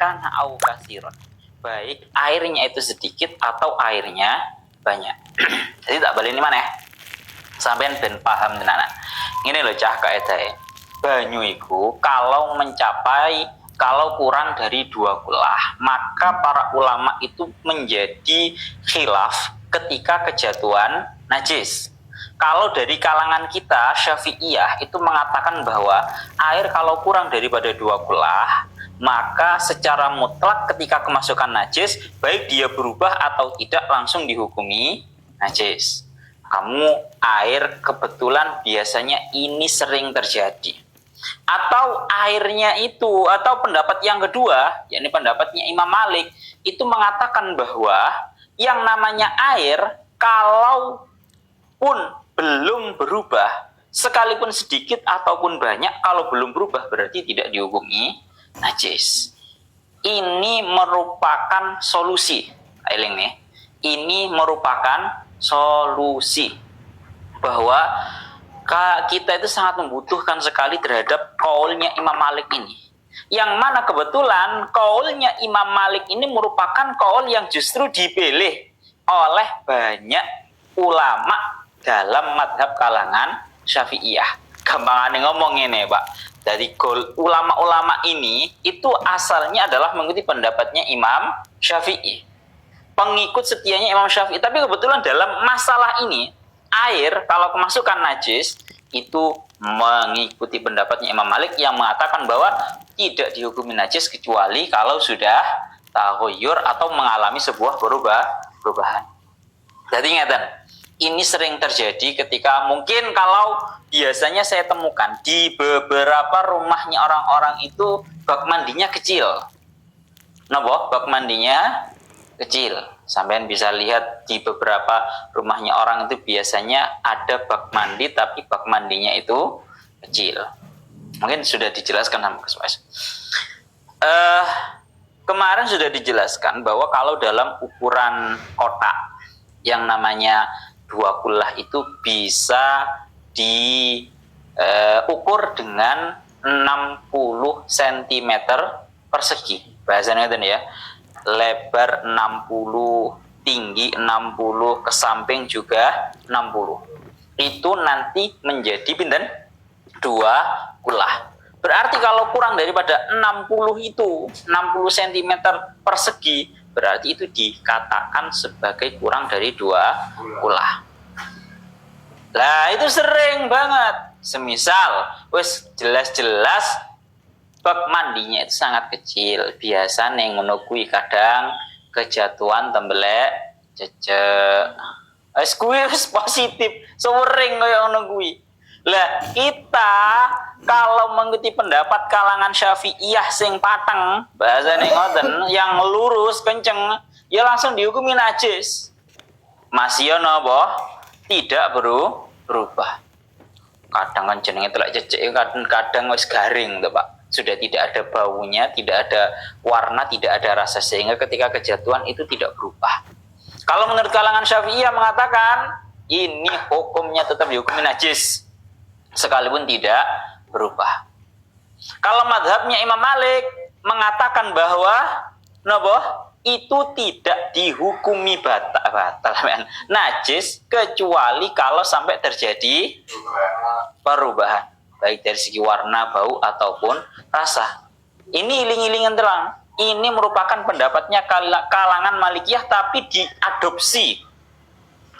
kana au katsiran. Baik airnya itu sedikit atau airnya banyak. Jadi tak balik ini mana ya? Sampean ben paham tenan. Ini loh cah kaedahe. Banyu iku kalau kurang dari 2 kulah, maka para ulama itu menjadi khilaf ketika kejatuhan najis. Kalau dari kalangan kita Syafi'iyah itu mengatakan bahwa air kalau kurang daripada 2 kulah, maka secara mutlak ketika kemasukan najis, baik dia berubah atau tidak langsung dihukumi najis. Kamu air kebetulan biasanya ini sering terjadi. Atau airnya itu, atau pendapat yang kedua, yakni pendapatnya Imam Malik, itu mengatakan bahwa yang namanya air kalau pun belum berubah, sekalipun sedikit ataupun banyak, kalau belum berubah berarti tidak dihukumi najis. Ini merupakan solusi. Ailing nih. Ini merupakan solusi bahwa kita itu sangat membutuhkan sekali terhadap kaulnya Imam Malik ini. Yang mana kebetulan kaulnya Imam Malik ini merupakan kaul yang justru dipilih oleh banyak ulama dalam madhab kalangan Syafi'iyah. Gampangannya ngomong ini Pak, dari ulama-ulama ini itu asalnya adalah mengikuti pendapatnya Imam Syafi'i, pengikut setianya Imam Syafi'i. Tapi kebetulan dalam masalah ini, air kalau kemasukan najis itu mengikuti pendapatnya Imam Malik yang mengatakan bahwa tidak dihukumi najis kecuali kalau sudah taghayyur atau mengalami sebuah perubahan. Jadi ingatan, ini sering terjadi ketika mungkin kalau biasanya saya temukan di beberapa rumahnya orang-orang itu bak mandinya kecil. Bak mandinya kecil. Sampean bisa lihat di beberapa rumahnya orang itu biasanya ada bak mandi tapi bak mandinya itu kecil. Mungkin sudah dijelaskan sama Mas. Kemarin sudah dijelaskan bahwa kalau dalam ukuran kotak yang namanya 2 kulah itu bisa diukur dengan 60 cm persegi. Bahasanya itu ya. Lebar 60, tinggi 60, ke samping juga 60. Itu nanti menjadi pinten? 2 kulah. Berarti kalau kurang daripada 60 itu, 60 cm persegi, berarti itu dikatakan sebagai kurang dari 2 kulah. Lah itu sering banget. Semisal, wes jelas-jelas bak mandinya itu sangat kecil. Biasa nih ngono kuwi kadang kejatuhan tembelek cecek. Wes kuwi wis positif, sering kaya ngono kuwi. Lah kita kalau mengikuti pendapat kalangan Syafi'iyah sing pateng, bahasane ngoten, yang lurus kenceng, ya langsung dihukumi najis. Masih ono apa? Tidak berubah. Kadang kan jenenge telak cecek, kadang wis garing to, Pak. Sudah tidak ada baunya, tidak ada warna, tidak ada rasa, sehingga ketika kejatuhan itu tidak berubah. Kalau menurut kalangan Syafi'iyah mengatakan ini hukumnya tetap dihukumi najis sekalipun tidak berubah. Kalau madhabnya Imam Malik mengatakan bahwa itu tidak dihukumi batal najis kecuali kalau sampai terjadi perubahan, baik dari segi warna, bau ataupun rasa. Ini iling-ilingan terang. Ini merupakan pendapatnya kalangan Malikiyah tapi diadopsi.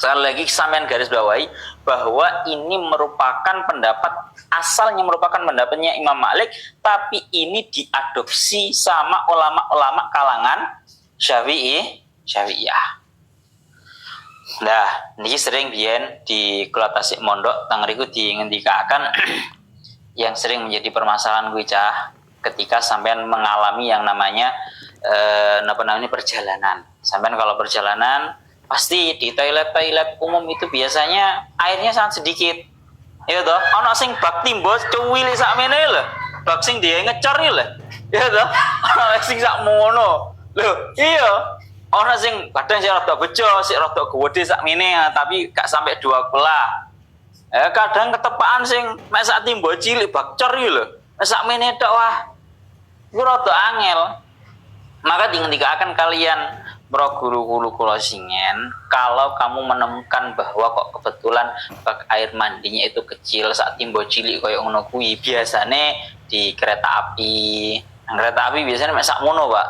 Sekali lagi sampean garis bawahi bahwa ini merupakan pendapat asalnya merupakan pendapatnya Imam Malik, tapi ini diadopsi sama ulama-ulama kalangan Syafi'iyah. Nah, ini sering biyen di kula Tasik Mondok teng riku dingendikaken yang sering menjadi permasalahan kuwi cah ketika sampean mengalami yang namanya perjalanan. Sampean kalau perjalanan pasti di toilet umum itu biasanya airnya sangat sedikit. Ya toh, ana sing bak timbos cuwili sakmene lho. Bak sing dia ngecor iki lho. Ya toh, ana sing sak mono. Lho, iya. Ana sing kadang sing rada bejo, sing rada gede sakmene tapi gak sampai 2 kulah. Kadang ketepaan sing mek sak timbos cilik bak cor iki lho. Sakmene tok wah. Iku rada angel. Maka ketika akan kalian bro guru kula singen, kalau kamu menemukan bahwa kok kebetulan bak air mandinya itu kecil saat timbo cilik koyo ngono kuwi, biasane di kereta api. Nah, kereta api biasanya mek sakmono, Pak.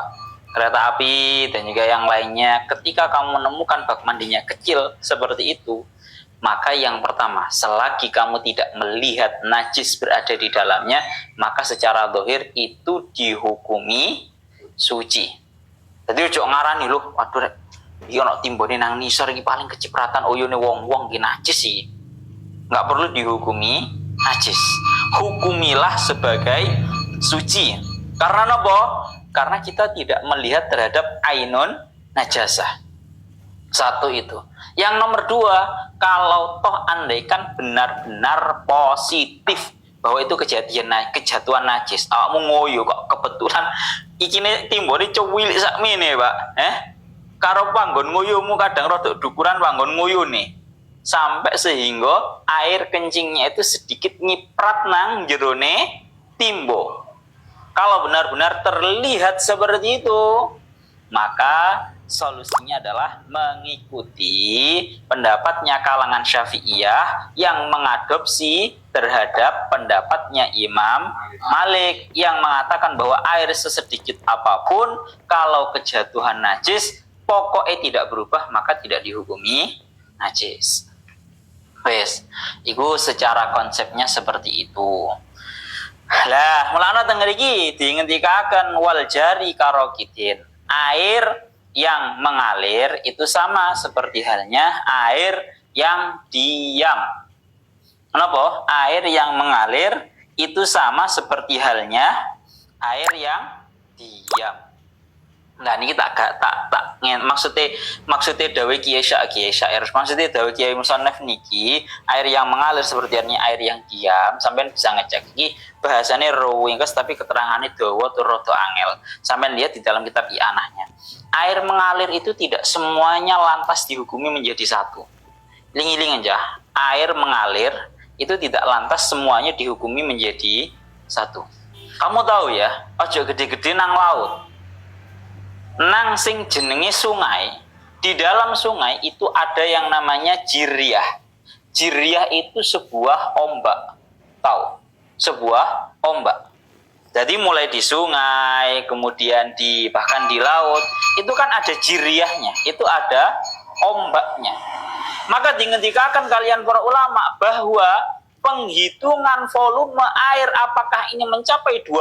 Kereta api dan juga yang lainnya, ketika kamu menemukan bak mandinya kecil seperti itu, maka yang pertama, selagi kamu tidak melihat najis berada di dalamnya, maka secara zahir itu dihukumi suci. Jadi ojo ngarani lho, waduh rek, iki ono timbone nang nisor iki paling kecipratan oyone wong-wong iki najis sih. Enggak perlu dihukumi najis. Hukumilah sebagai suci. Karena apa? Karena kita tidak melihat terhadap ainun najasah. Satu itu. Yang nomor dua, kalau toh andaikan benar-benar positif bahwa itu kejatuhan najis, awakmu ngoyo kok kebetulan ikine timbone cuwilik sakmene, Pak. Karo panggon nguyumu kadang rada dukuran panggon nguyune. Sampai sehingga air kencingnya itu sedikit nyiprat nang jerone timbo. Kalau benar-benar terlihat seperti itu, maka solusinya adalah mengikuti pendapatnya kalangan Syafi'iyah yang mengadopsi terhadap pendapatnya Imam Malik yang mengatakan bahwa air sesedikit apapun kalau kejatuhan najis pokoknya tidak berubah maka tidak dihukumi najis. Wes, itu secara konsepnya seperti itu. Lah, mulana teng mriki diingetikaken wal jari karokidin. Air yang mengalir itu sama seperti halnya air yang diam. Kenapa? Air yang mengalir itu sama seperti halnya air yang diam. Nah ini tak maksudnya dawe kiai syair maksudnya dawe kiai musannaf niki air yang mengalir seperti air yang diam. Sampai bisa ngecek iki bahasane ringkas tapi keterangannya dawa tur rada angel. Sampai lihat di dalam kitab I'anahnya. Air mengalir itu tidak semuanya lantas dihukumi menjadi satu. Ling-ling aja. Air mengalir itu tidak lantas semuanya dihukumi menjadi satu. Kamu tahu ya, ojo gede-gede nang laut. Nang sing jenenge sungai, di dalam sungai itu ada yang namanya jiryah. Jiryah itu sebuah ombak. Tahu? Sebuah ombak. Jadi mulai di sungai, kemudian bahkan di laut, itu kan ada jiryahnya, itu ada ombaknya. Maka dingendikakan kalian para ulama bahwa penghitungan volume air apakah ini mencapai 20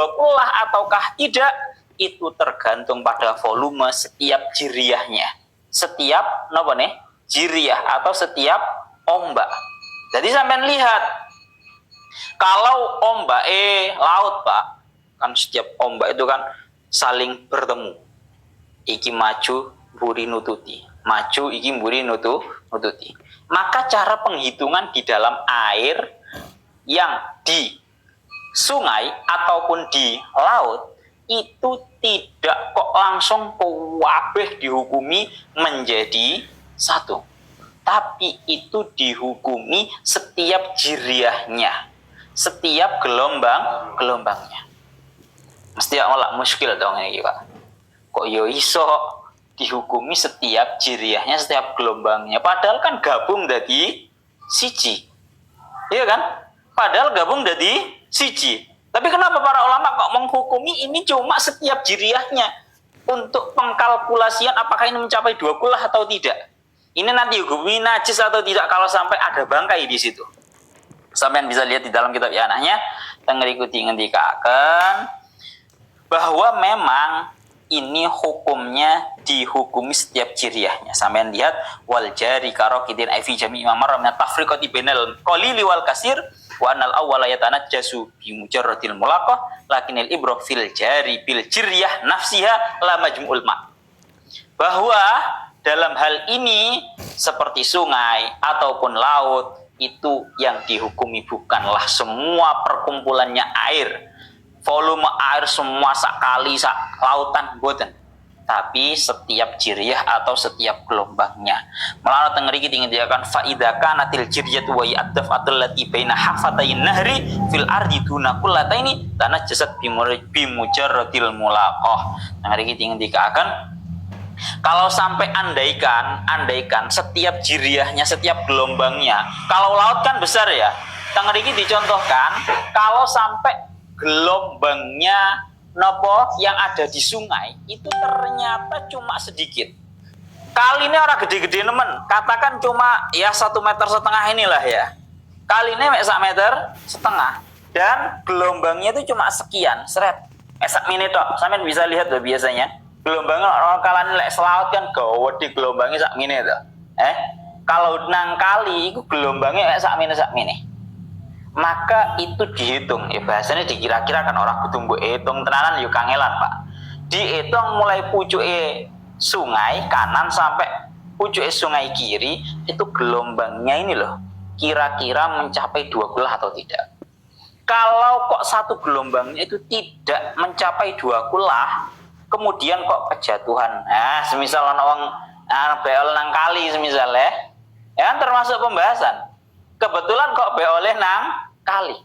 ataukah tidak, itu tergantung pada volume setiap jiryahnya. Setiap jiryah atau setiap ombak. Jadi sampean lihat, kalau ombak laut, Pak, kan setiap ombak itu kan saling bertemu. Iki maju, mburi nututi. Maju, iki mburi nututi. Maka cara penghitungan di dalam air yang di sungai ataupun di laut itu tidak kok langsung kabeh dihukumi menjadi satu. Tapi itu dihukumi setiap jiryahnya, setiap gelombangnya. Mesti malah muskil dong ini, Pak. Kok yo iso dihukumi setiap jiryahnya, setiap gelombangnya. Padahal kan gabung dari siji. Iya kan? Padahal gabung dari siji. Tapi kenapa para ulama kok menghukumi ini cuma setiap jiryahnya untuk pengkalkulasian apakah ini mencapai 20 atau tidak? Ini nanti hukumi najis atau tidak kalau sampai ada bangkai di situ. Sampai bisa lihat di dalam kitab I'anahnya ngikuti ngendikaken bahwa memang ini hukumnya dihukumi setiap jiryahnya. Sampai lihat wal jari karokidin fi jami' ma marra min tafriqati bainal qalili wal kasir wa anal awwala yatanajjasu bi mujarradil mulaqah lakinil ibrah fil jari bil jiryah nafsiha la majmu'ul ma. Bahwa dalam hal ini seperti sungai ataupun laut itu yang dihukumi bukanlah semua perkumpulannya air, volume air semua sakali sak lautan boten. tapi setiap jiryah atau setiap gelombangnya. Melana tengeri kita ingin faidaka natil jiryah wa ya'daf atlati baina hafatayn nahri fil ardi duna kullataini tanah jasad bimujarradil mulaqah. Tengeri kita ingin kalau sampai andaikan setiap jiryahnya, setiap gelombangnya, kalau laut kan besar ya. Tengeri ini dicontohkan kalau sampai gelombangnya yang ada di sungai itu ternyata cuma sedikit. Kali ini orang gede-gede nemen, katakan cuma ya 1,5 meter inilah ya. Kali ini 1,5 meter dan gelombangnya itu cuma sekian, seret. Sak menit tok. Sampean bisa lihat loh biasanya. Gelombangnya orang kalian lek selaut kan gawat di gelombangnya sak menit tuh. Kalau nang kali itu gelombangnya sak menit. Maka itu dihitung ya, bahasanya dikira-kira kan orang kudu mbok hitung tenanan yo kangelan Pak. Dihitung mulai pucuke sungai kanan sampai pucuke sungai kiri itu gelombangnya ini loh kira-kira mencapai 2 kulah atau tidak. Kalau kok satu gelombangnya itu tidak mencapai 2 kulah, kemudian kok kejatuhan. Nah, semisal orang beol nang kali semisalnya, ya kan termasuk pembahasan. Kebetulan kok oleh nang kali,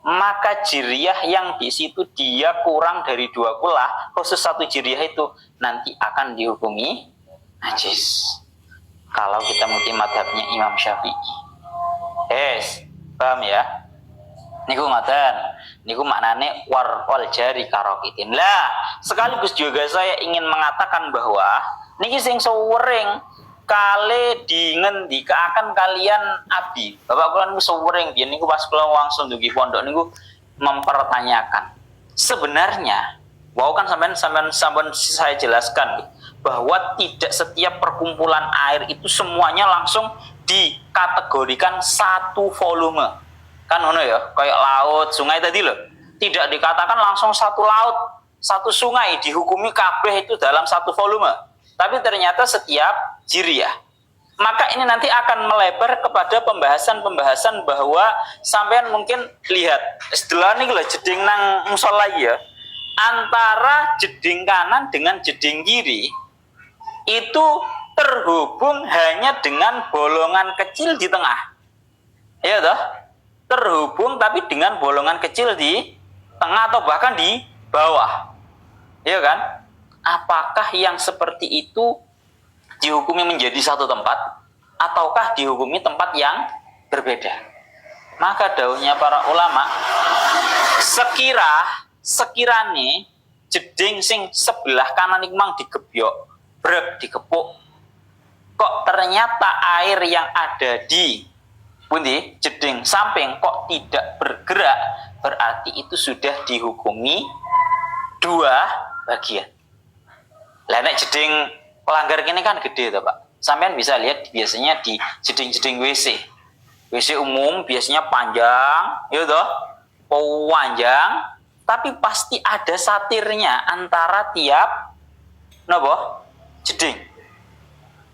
maka jiryah yang di situ dia kurang dari 2 kulah, khusus 1 jiryah itu nanti akan dihukumi najis. Kalau kita mengikuti madhabnya Imam Syafi'i, paham ya? Niku ngoten, niku maknane warwal jari karokitin. Lah, sekaligus juga saya ingin mengatakan bahwa niki sing sewering kale dingendikaken kalian abdi. Bapak kula niku sewering biyen niku pas kula langsung dugi pondok niku mempertanyakan. Sebenarnya, wow kan sampean saya jelaskan bahwa tidak setiap perkumpulan air itu semuanya langsung dikategorikan satu volume. Kan ngono ya, kayak laut, sungai tadi loh. Tidak dikatakan langsung satu laut, satu sungai dihukumi kabeh itu dalam satu volume. Tapi ternyata setiap jiryah. Maka ini nanti akan melebar kepada pembahasan-pembahasan bahwa sampean mungkin lihat setelah ini loh jeding nang musola ya. Antara jeding kanan dengan jeding kiri itu terhubung hanya dengan bolongan kecil di tengah. Iya toh? Terhubung tapi dengan bolongan kecil di tengah atau bahkan di bawah. Iya kan? Apakah yang seperti itu dihukumi menjadi satu tempat ataukah dihukumi tempat yang berbeda? Maka dawuhnya para ulama, sekirane jeding sing sebelah kanan iku mang digebyok, brek dikepuk. Kok ternyata air yang ada di pundi jeding samping kok tidak bergerak, berarti itu sudah dihukumi 2 bagian. Lah nek jeding pelanggar kini kan gede toh Pak. Sampean bisa lihat biasanya di jeding-jeding WC. WC umum biasanya panjang, ya toh? Panjang, tapi pasti ada satirnya antara tiap jeding.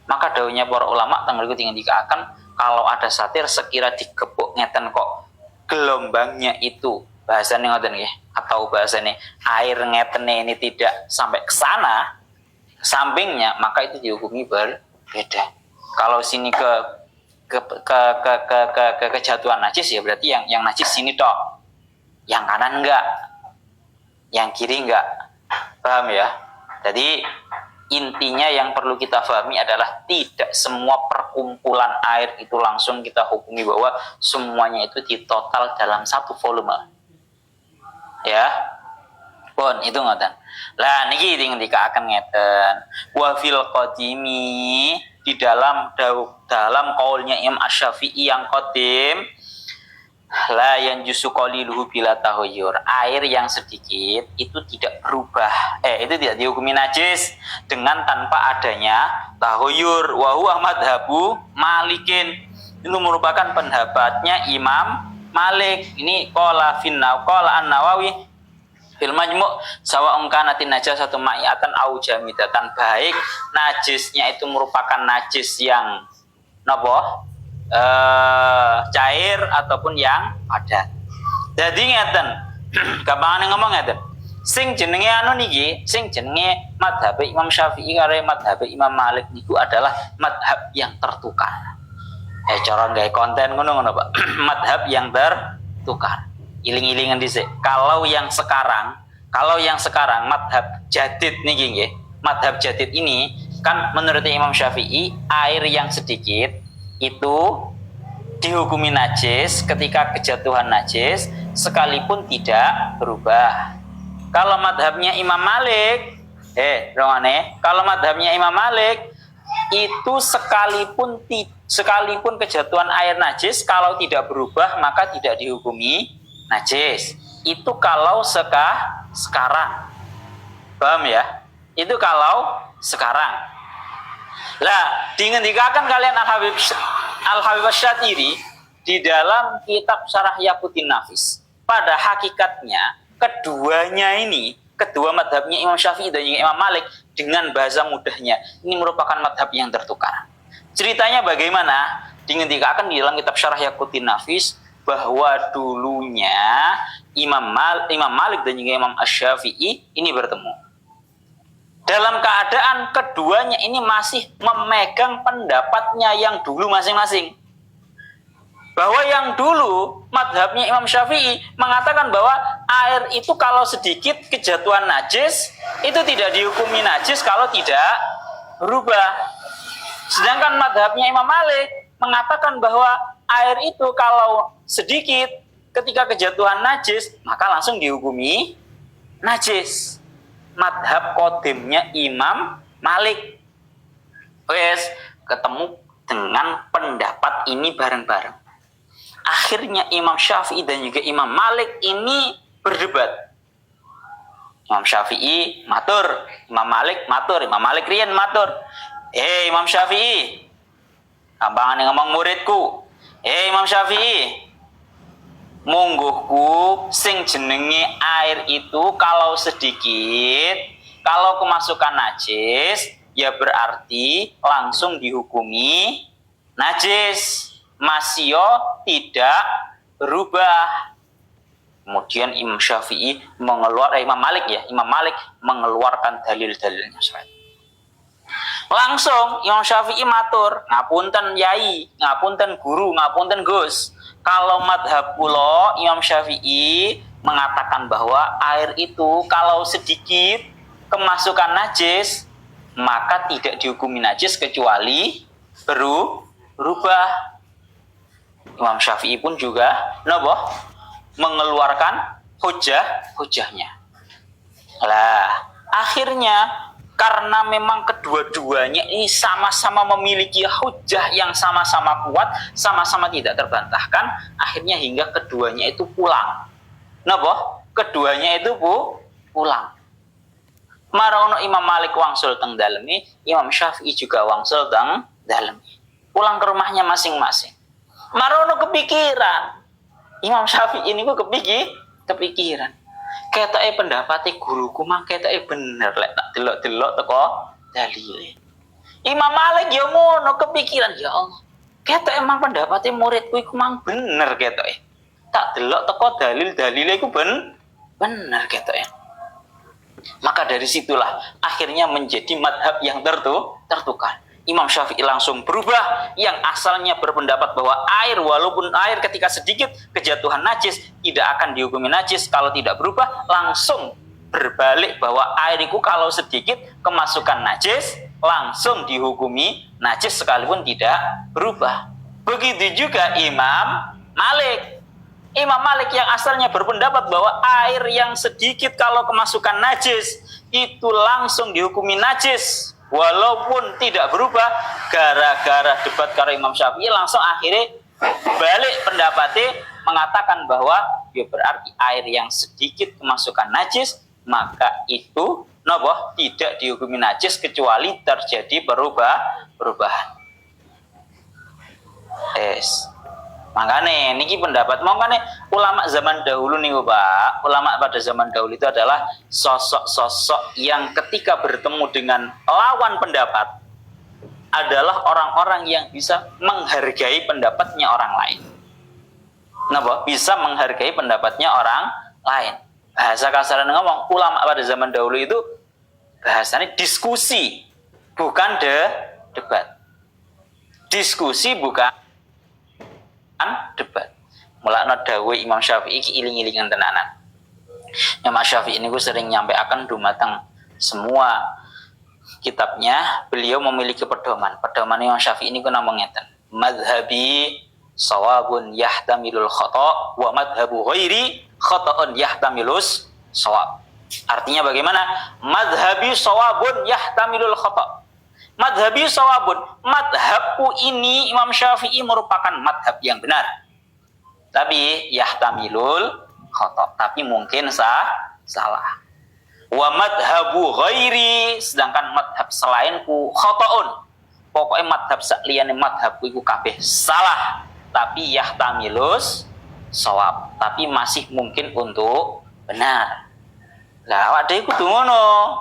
Maka dawuhnya para ulama tanggal tinggal dikatakan kalau ada satir sekira digepuk ngeten kok gelombangnya itu bahasanya ngoten nggih atau bahasanya air ngetene ini tidak sampai ke sana sampingnya, maka itu dihukumi berbeda. Kalau sini ke kejatuhan najis ya berarti yang najis sini tok, yang kanan enggak, yang kiri enggak. Paham ya? Jadi intinya yang perlu kita pahami adalah tidak semua perkumpulan air itu langsung kita hukumi bahwa semuanya itu ditotal dalam satu volume. Ya. Pun itu ngoten. Lah niki dikatakan akan ngeten. Wa fil qadimi di dalam kaulnya Imam Asy-Syafi'i yang qadim la yanjusu qaliluhu bila tahayyur. Air yang sedikit itu tidak berubah. Itu tidak dihukumi najis dengan tanpa adanya tahayyur. Wa huwa madhabu Malikin. Itu merupakan pendapatnya Imam Malik. Ini qala An-Nawawi fil Majmu' sawa'un kanatin najasatu ma'iyatan au jamidatan, baik najisnya itu merupakan najis yang cair ataupun yang padat. Jadi ngeten, gampangane ngomong ngeten. Sing jenenge anu niki, sing jenenge madhab Imam Syafi'i karo madhab Imam Malik niku adalah madhab yang tertukar. Cara gawe konten ngono-ngono Pak. Madhab yang tertukar. Iling-ilingan dhisik. Kalau yang sekarang madhab jadid niki nggih. Madhab jadid ini kan menurut Imam Syafi'i air yang sedikit itu dihukumi najis ketika kejatuhan najis sekalipun tidak berubah. Kalau madhabnya Imam Malik, kalau madhabnya Imam Malik itu sekalipun kejatuhan air najis kalau tidak berubah maka tidak dihukumi najis. Itu kalau sekarang, paham ya? Itu kalau sekarang. Lah, dingendikakan kalian Al-Habib Asy-Syatiri di dalam kitab Syarah Yaqutin Nafis. Pada hakikatnya kedua madhabnya Imam Syafi'i dan Imam Malik dengan bahasa mudahnya ini merupakan madhab yang tertukar. Ceritanya bagaimana? Dingendikakan di dalam kitab Syarah Yaqutin Nafis bahwa dulunya Imam Malik dan juga Imam Asy-Syafi'i ini bertemu. Dalam keadaan keduanya ini masih memegang pendapatnya yang dulu masing-masing. Bahwa yang dulu madhabnya Imam Syafi'i mengatakan bahwa air itu kalau sedikit kejatuhan najis itu tidak dihukumi najis kalau tidak berubah. Sedangkan madhabnya Imam Malik mengatakan bahwa air itu kalau sedikit ketika kejatuhan najis maka langsung dihukumi najis. Madhab kodimnya Imam Malik. Ketemu dengan pendapat ini bareng-bareng. Akhirnya Imam Syafi'i dan juga Imam Malik ini berdebat. Imam Syafi'i matur, Imam Malik matur, Imam Malik riyen matur. Imam Syafi'i, kambangan ngomong muridku. Imam Syafi'i, mungguhku sing jenenge air itu kalau sedikit, kalau kemasukan najis, ya berarti langsung dihukumi najis. Masio tidak berubah. Kemudian Imam Syafi'i Imam Malik mengeluarkan dalil-dalilnya. Langsung Imam Syafi'i matur, ngapunten yai, ngapunten guru, ngapunten Gus. Kalau madhab kula Imam Syafi'i mengatakan bahwa air itu kalau sedikit kemasukan najis maka tidak dihukumi najis kecuali berubah. Imam Syafi'i pun juga mengeluarkan hujahnya. Lah, akhirnya karena memang kedua-duanya ini sama-sama memiliki hujah yang sama-sama kuat, sama-sama tidak terbantahkan, akhirnya hingga keduanya itu pulang. Keduanya itu pulang. Marono Imam Malik wangsul teng dalemi, Imam Syafi'i juga wangsul teng dalemi. Pulang ke rumahnya masing-masing. Marono kepikiran. Imam Syafi'i ini kok kepikiran. Ketoke pendapate guruku mah ketoke bener lek tak delok-delok teko dalile. Imam Malik ya ngono kepikiran, ya Allah. Ketok emang pendapate muridku iku mang bener ketoke. Tak delok teko dalil-dalile iku bener ketoke. Maka dari situlah akhirnya menjadi madhab yang tertukar. Imam Syafi'i langsung berubah, yang asalnya berpendapat bahwa air walaupun air ketika sedikit kejatuhan najis tidak akan dihukumi najis kalau tidak berubah, langsung berbalik bahwa air itu kalau sedikit kemasukan najis langsung dihukumi najis sekalipun tidak berubah. Begitu juga Imam Malik. Imam Malik yang asalnya berpendapat bahwa air yang sedikit kalau kemasukan najis itu langsung dihukumi najis walaupun tidak berubah, gara-gara debat karo Imam Syafi'i langsung akhirnya balik pendapatnya mengatakan bahwa ya berarti air yang sedikit kemasukan najis maka itu tidak dihukumi najis kecuali terjadi perubahan. Makanya niki pendapat ulama zaman dahulu nih Pak. Ulama pada zaman dahulu itu adalah sosok-sosok yang ketika bertemu dengan lawan pendapat adalah orang-orang yang bisa menghargai pendapatnya orang lain. Bisa menghargai pendapatnya orang lain. Bahasa kasaran ngomong, ulama pada zaman dahulu itu bahasanya diskusi, bukan debat. Diskusi bukan debat. Mulakna dawuh Imam Syafi'i iki iling-ilingan tenanan. Imam Syafi'i ini gue sering nyampaikan dumateng semua kitabnya, beliau memiliki pedoman. Pedoman Imam Syafi'i ini gue namanya ngeten. Madhabi sawabun yahtamilul khata' wa madhabu ghairi khata'un yahtamilus sawab. Artinya bagaimana? Madhabi sawabun yahtamilul khata'. Madhabi sawabun. Madhabku ini Imam Syafi'i merupakan madhab yang benar. Tapi yahtamilul khata'. Tapi mungkin salah. Wa madhabu ghairi. Sedangkan madhab selainku khata'un. Pokoknya madhab sakliyane madhabku iku kabeh salah. Tapi yahtamilus sawab, tapi masih mungkin untuk benar. Lah awak dhewe kudu ngono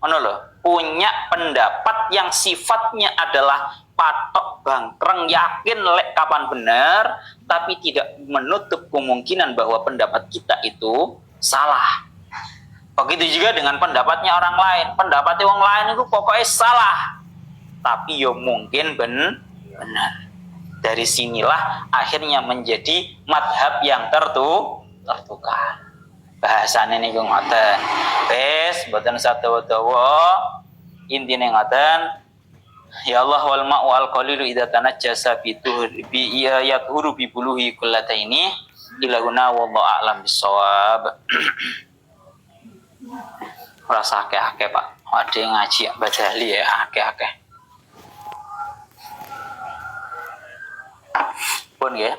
lho, punya pendapat yang sifatnya adalah patok bangkreng yakin lek kapan benar, tapi tidak menutup kemungkinan bahwa pendapat kita itu salah. Begitu juga dengan pendapatnya orang lain. Pendapatnya orang lain itu pokoknya salah, tapi yo mungkin benar. Dari sinilah akhirnya menjadi madhab yang tertukar. Bahasane niku ngoten. Wis mboten sadawa-dawa. Intine ngoten. Ya Allah wal ma'u al qalilu idza tanajjasa bi yathuru bi buluhi kullataini ilahuna wallahu a'lam bissawab. Rasa akeh-akeh Pak. Ada ngaji badali ya akeh-akeh. Pun ya.